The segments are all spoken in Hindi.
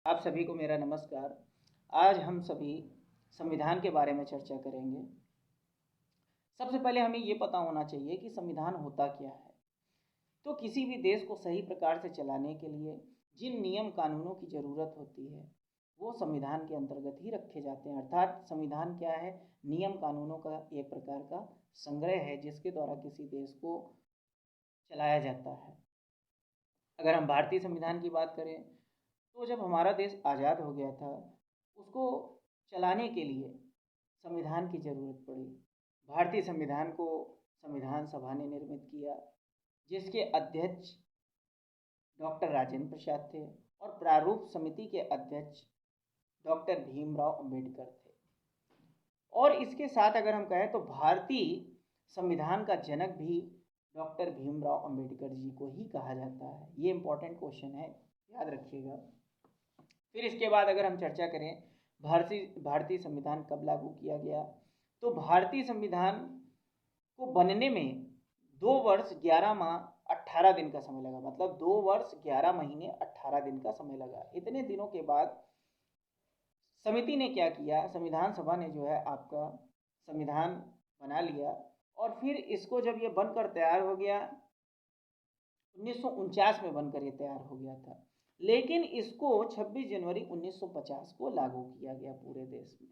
आप सभी को मेरा नमस्कार। आज हम सभी संविधान के बारे में चर्चा करेंगे। सबसे पहले हमें ये पता होना चाहिए कि संविधान होता क्या है। तो किसी भी देश को सही प्रकार से चलाने के लिए जिन नियम कानूनों की ज़रूरत होती है वो संविधान के अंतर्गत ही रखे जाते हैं। अर्थात संविधान क्या है? नियम कानूनों का एक प्रकार का संग्रह है जिसके द्वारा किसी देश को चलाया जाता है। अगर हम भारतीय संविधान की बात करें तो जब हमारा देश आज़ाद हो गया था उसको चलाने के लिए संविधान की ज़रूरत पड़ी। भारतीय संविधान को संविधान सभा ने निर्मित किया जिसके अध्यक्ष डॉक्टर राजेंद्र प्रसाद थे और प्रारूप समिति के अध्यक्ष डॉक्टर भीमराव अंबेडकर थे। और इसके साथ अगर हम कहें तो भारतीय संविधान का जनक भी डॉक्टर भीमराव अंबेडकर जी को ही कहा जाता है। ये इम्पोर्टेंट क्वेश्चन है, याद रखिएगा। फिर इसके बाद अगर हम चर्चा करें भारतीय संविधान कब लागू किया गया, तो भारतीय संविधान को बनने में 2 वर्ष 11 माह 18 दिन का समय लगा। मतलब 2 वर्ष 11 महीने 18 दिन का समय लगा। इतने दिनों के बाद समिति ने क्या किया, संविधान सभा ने जो है आपका संविधान बना लिया और फिर इसको जब ये बनकर तैयार हो गया 1949 में बनकर ये तैयार हो गया था, लेकिन इसको 26 जनवरी 1950 को लागू किया गया पूरे देश में।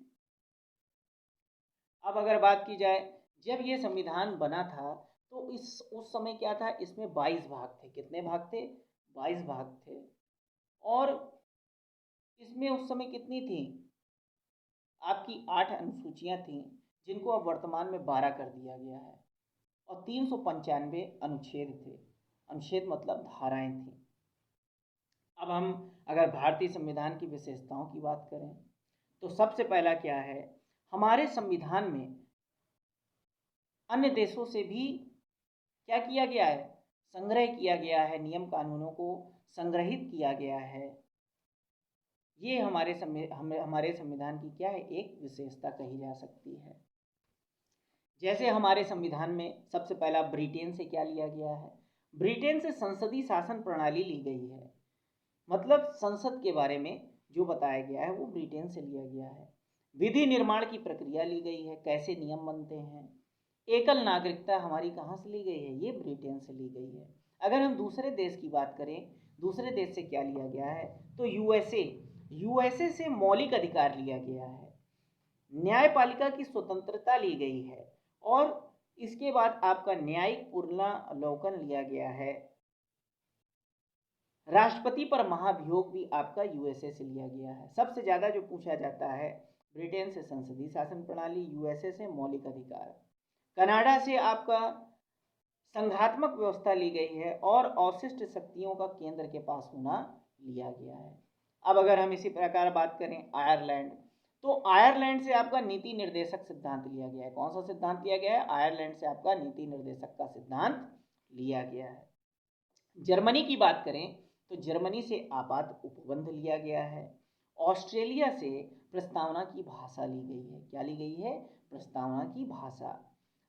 अब अगर बात की जाए जब ये संविधान बना था तो उस समय क्या था, इसमें 22 भाग थे। कितने भाग थे? 22 भाग थे। और इसमें उस समय कितनी थी आपकी 8 अनुसूचियां थीं जिनको अब वर्तमान में 12 कर दिया गया है और 395 अनुच्छेद थे। अनुच्छेद मतलब धाराएं थीं। अब हम अगर भारतीय संविधान की विशेषताओं की बात करें तो सबसे पहला क्या है, हमारे संविधान में अन्य देशों से भी क्या किया गया है, संग्रह किया गया है, नियम कानूनों को संग्रहित किया गया है। ये हमारे संविधान की क्या है, एक विशेषता कही जा सकती है। जैसे हमारे संविधान में सबसे पहला ब्रिटेन से क्या लिया गया है, ब्रिटेन से संसदीय शासन प्रणाली ली गई है। मतलब संसद के बारे में जो बताया गया है वो ब्रिटेन से लिया गया है। विधि निर्माण की प्रक्रिया ली गई है, कैसे नियम बनते हैं। एकल नागरिकता हमारी कहाँ से ली गई है, ये ब्रिटेन से ली गई है। अगर हम दूसरे देश की बात करें, दूसरे देश से क्या लिया गया है, तो यूएसए से मौलिक अधिकार लिया गया है, न्यायपालिका की स्वतंत्रता ली गई है और इसके बाद आपका न्यायिक पुनरावलोकन लिया गया है। राष्ट्रपति पर महाभियोग भी आपका यूएसए से लिया गया है। सबसे ज़्यादा जो पूछा जाता है, ब्रिटेन से संसदीय शासन प्रणाली, यूएसए से मौलिक अधिकार, कनाडा से आपका संघात्मक व्यवस्था ली गई है और अवशिष्ट शक्तियों का केंद्र के पास होना लिया गया है। अब अगर हम इसी प्रकार बात करें आयरलैंड, तो आयरलैंड से आपका नीति निर्देशक सिद्धांत लिया गया है। कौन सा सिद्धांत लिया गया है? आयरलैंड से आपका नीति निर्देशक का सिद्धांत लिया गया है। जर्मनी की बात करें तो जर्मनी से आपात उपबंध लिया गया है। ऑस्ट्रेलिया से प्रस्तावना की भाषा ली गई है। क्या ली गई है? प्रस्तावना की भाषा।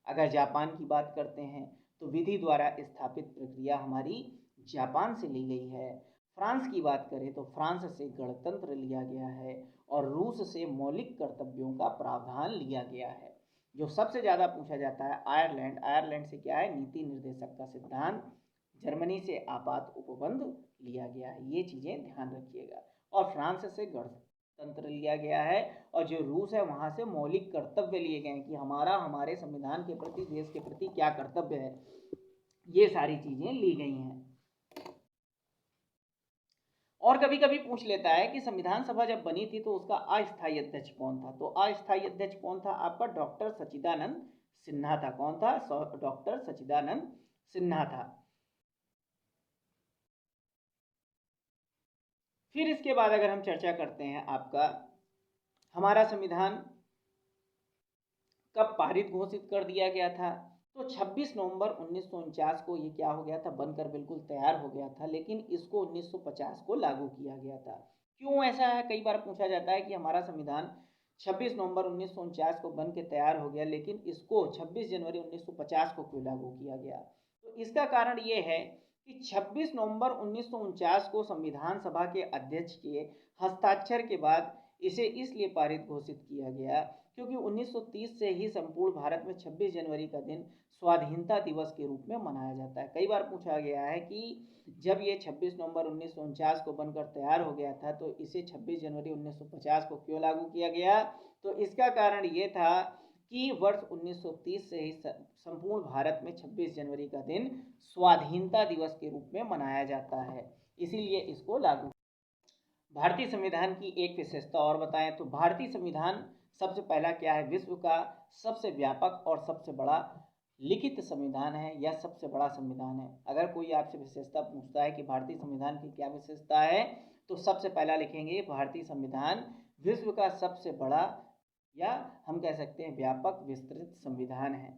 अगर जापान की बात करते हैं तो विधि द्वारा स्थापित प्रक्रिया हमारी जापान से ली गई है। फ्रांस की बात करें तो फ्रांस से गणतंत्र लिया गया है और रूस से मौलिक कर्तव्यों का प्रावधान लिया गया है। जो सबसे ज़्यादा पूछा जाता है आयरलैंड से क्या है, नीति निर्देशक का सिद्धांत। जर्मनी से आपात उपबंध लिया गया है, ये चीज़ें ध्यान रखिएगा। और फ्रांस से गणतंत्र लिया गया है और जो रूस है वहाँ से मौलिक कर्तव्य लिए गए हैं कि हमारे संविधान के प्रति, देश के प्रति क्या कर्तव्य है, ये सारी चीज़ें ली गई हैं। और कभी कभी पूछ लेता है कि संविधान सभा जब बनी थी तो उसका अस्थायी अध्यक्ष कौन था, तो अस्थायी अध्यक्ष कौन था? आपका डॉक्टर सच्चिदानंद सिन्हा था। कौन था? डॉक्टर सच्चिदानंद सिन्हा था। फिर इसके बाद अगर हम चर्चा करते हैं आपका हमारा संविधान कब पारित घोषित कर दिया गया था, तो 26 नवंबर 1949 को ये क्या हो गया था, बनकर बिल्कुल तैयार हो गया था, लेकिन इसको 1950 को लागू किया गया था। क्यों ऐसा है? कई बार पूछा जाता है कि हमारा संविधान 26 नवंबर 1949 को बन के तैयार हो गया लेकिन इसको 26 जनवरी 1950 को क्यों लागू किया गया। तो इसका कारण ये है कि 26 नवंबर 1949 को संविधान सभा के अध्यक्ष के हस्ताक्षर के बाद इसे इसलिए पारित घोषित किया गया क्योंकि 1930 से ही संपूर्ण भारत में 26 जनवरी का दिन स्वाधीनता दिवस के रूप में मनाया जाता है। कई बार पूछा गया है कि जब ये 26 नवंबर 1949 को बनकर तैयार हो गया था तो इसे 26 जनवरी 1950 को क्यों लागू किया गया। तो इसका कारण ये था कि वर्ष 1930 से ही संपूर्ण भारत में 26 जनवरी का दिन स्वाधीनता दिवस के रूप में मनाया जाता है, इसीलिए इसको लागू। भारतीय संविधान की एक विशेषता और बताएं तो भारतीय संविधान सबसे पहला क्या है, विश्व का सबसे व्यापक और सबसे बड़ा लिखित संविधान है या सबसे बड़ा संविधान है। अगर कोई आपसे विशेषता पूछता है कि भारतीय संविधान की क्या विशेषता है तो सबसे पहला लिखेंगे भारतीय संविधान विश्व का सबसे बड़ा या हम कह सकते हैं व्यापक विस्तृत संविधान है।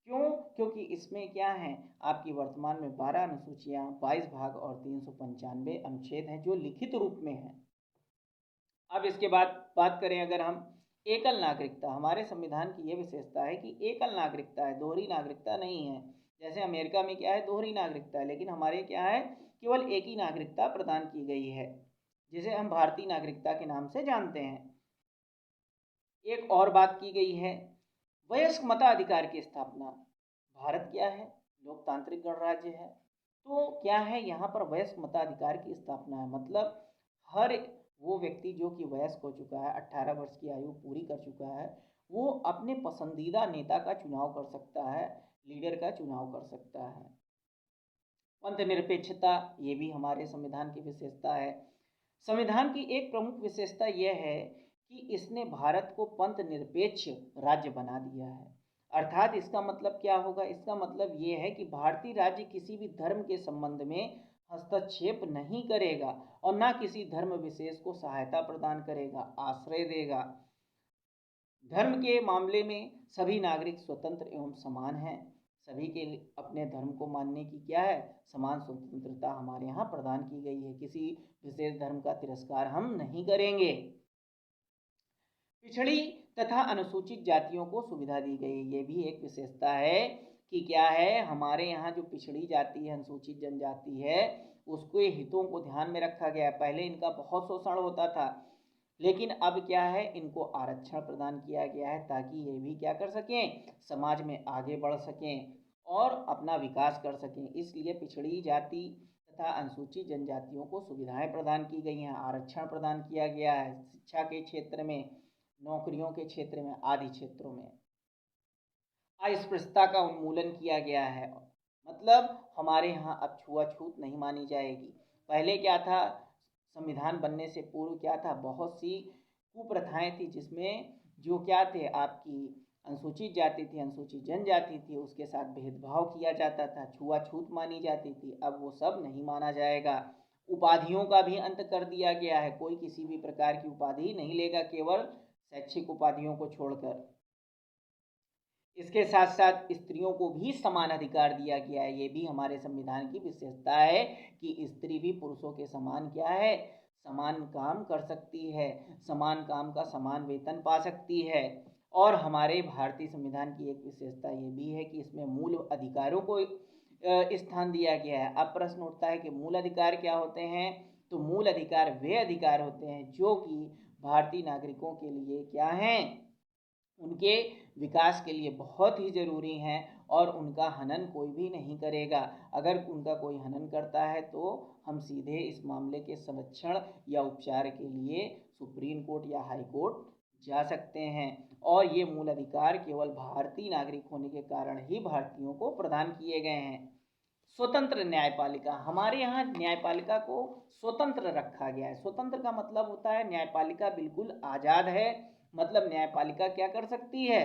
क्यों? क्योंकि इसमें क्या है, आपकी वर्तमान में 12 अनुसूचियां, 22 भाग और 395 अनुच्छेद हैं जो लिखित रूप में हैं। अब इसके बाद बात करें अगर हम एकल नागरिकता, हमारे संविधान की यह विशेषता है कि एकल नागरिकता है, दोहरी नागरिकता नहीं है। जैसे अमेरिका में क्या है, दोहरी नागरिकता है, लेकिन हमारे क्या है, केवल एक ही नागरिकता प्रदान की गई है जिसे हम भारतीय नागरिकता के नाम से जानते हैं। एक और बात की गई है वयस्क मताधिकार की स्थापना। भारत क्या है, लोकतांत्रिक गणराज्य है, तो क्या है यहाँ पर वयस्क मताधिकार की स्थापना है, मतलब हर वो व्यक्ति जो कि वयस्क हो चुका है, 18 वर्ष की आयु पूरी कर चुका है, वो अपने पसंदीदा नेता का चुनाव कर सकता है, लीडर का चुनाव कर सकता है। पंथ निरपेक्षता, ये भी हमारे संविधान की विशेषता है। संविधान की एक प्रमुख विशेषता यह है कि इसने भारत को पंथ निरपेक्ष राज्य बना दिया है। अर्थात इसका मतलब क्या होगा, इसका मतलब ये है कि भारतीय राज्य किसी भी धर्म के संबंध में हस्तक्षेप नहीं करेगा और ना किसी धर्म विशेष को सहायता प्रदान करेगा, आश्रय देगा। धर्म के मामले में सभी नागरिक स्वतंत्र एवं समान हैं, सभी के अपने धर्म को मानने की क्या है, समान स्वतंत्रता हमारे यहाँ प्रदान की गई है, किसी विशेष धर्म का तिरस्कार हम नहीं करेंगे। पिछड़ी तथा अनुसूचित जातियों को सुविधा दी गई, ये भी एक विशेषता है कि क्या है, हमारे यहाँ जो पिछड़ी जाति है, अनुसूचित जनजाति है, उसके हितों को ध्यान में रखा गया है। पहले इनका बहुत शोषण होता था, लेकिन अब क्या है, इनको आरक्षण प्रदान किया गया है ताकि ये भी क्या कर सकें, समाज में आगे बढ़ सकें और अपना विकास कर सकें। इसलिए पिछड़ी जाति तथा अनुसूचित जनजातियों को सुविधाएं प्रदान की गई हैं, आरक्षण प्रदान किया गया है, शिक्षा के क्षेत्र में, नौकरियों के क्षेत्र में, आदि क्षेत्रों में। अस्पृश्यता का उन्मूलन किया गया है, मतलब हमारे यहाँ अब छुआछूत नहीं मानी जाएगी। पहले क्या था, संविधान बनने से पूर्व क्या था, बहुत सी कुप्रथाएं थी जिसमें जो क्या थे, आपकी अनुसूचित जाति थी, अनुसूचित जनजाति थी, उसके साथ भेदभाव किया जाता था, छुआछूत मानी जाती थी। अब वो सब नहीं माना जाएगा। उपाधियों का भी अंत कर दिया गया है, कोई किसी भी प्रकार की उपाधि नहीं लेगा, केवल शैक्षिक उपाधियों को छोड़कर। इसके साथ साथ स्त्रियों को भी समान अधिकार दिया गया है, ये भी हमारे संविधान की विशेषता है कि स्त्री भी पुरुषों के समान क्या है, समान काम कर सकती है, समान काम का समान वेतन पा सकती है। और हमारे भारतीय संविधान की एक विशेषता ये भी है कि इसमें मूल अधिकारों को स्थान दिया गया है। अब प्रश्न उठता है कि मूल अधिकार क्या होते हैं, तो मूल अधिकार वे अधिकार होते हैं जो कि भारतीय नागरिकों के लिए क्या हैं, उनके विकास के लिए बहुत ही ज़रूरी हैं और उनका हनन कोई भी नहीं करेगा। अगर उनका कोई हनन करता है तो हम सीधे इस मामले के संरक्षण या उपचार के लिए सुप्रीम कोर्ट या हाई कोर्ट जा सकते हैं। और ये मूल अधिकार केवल भारतीय नागरिक होने के कारण ही भारतीयों को प्रदान किए गए हैं। स्वतंत्र न्यायपालिका, हमारे यहाँ न्यायपालिका को स्वतंत्र रखा गया है। स्वतंत्र का मतलब होता है न्यायपालिका बिल्कुल आज़ाद है, मतलब न्यायपालिका क्या कर सकती है,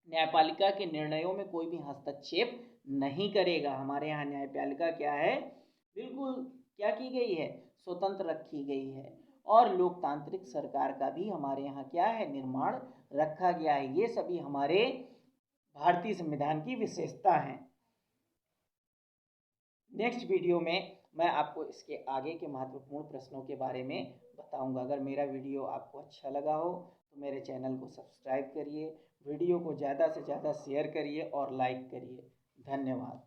न्यायपालिका के निर्णयों में कोई भी हस्तक्षेप नहीं करेगा। हमारे यहाँ न्यायपालिका क्या है, बिल्कुल क्या की गई है, स्वतंत्र रखी गई है। और लोकतांत्रिक सरकार का भी हमारे यहाँ क्या है, निर्माण रखा गया है। ये सभी हमारे भारतीय संविधान की विशेषता हैं। नेक्स्ट वीडियो में मैं आपको इसके आगे के महत्वपूर्ण प्रश्नों के बारे में बताऊंगा। अगर मेरा वीडियो आपको अच्छा लगा हो तो मेरे चैनल को सब्सक्राइब करिए, वीडियो को ज़्यादा से ज़्यादा शेयर करिए और लाइक करिए। धन्यवाद।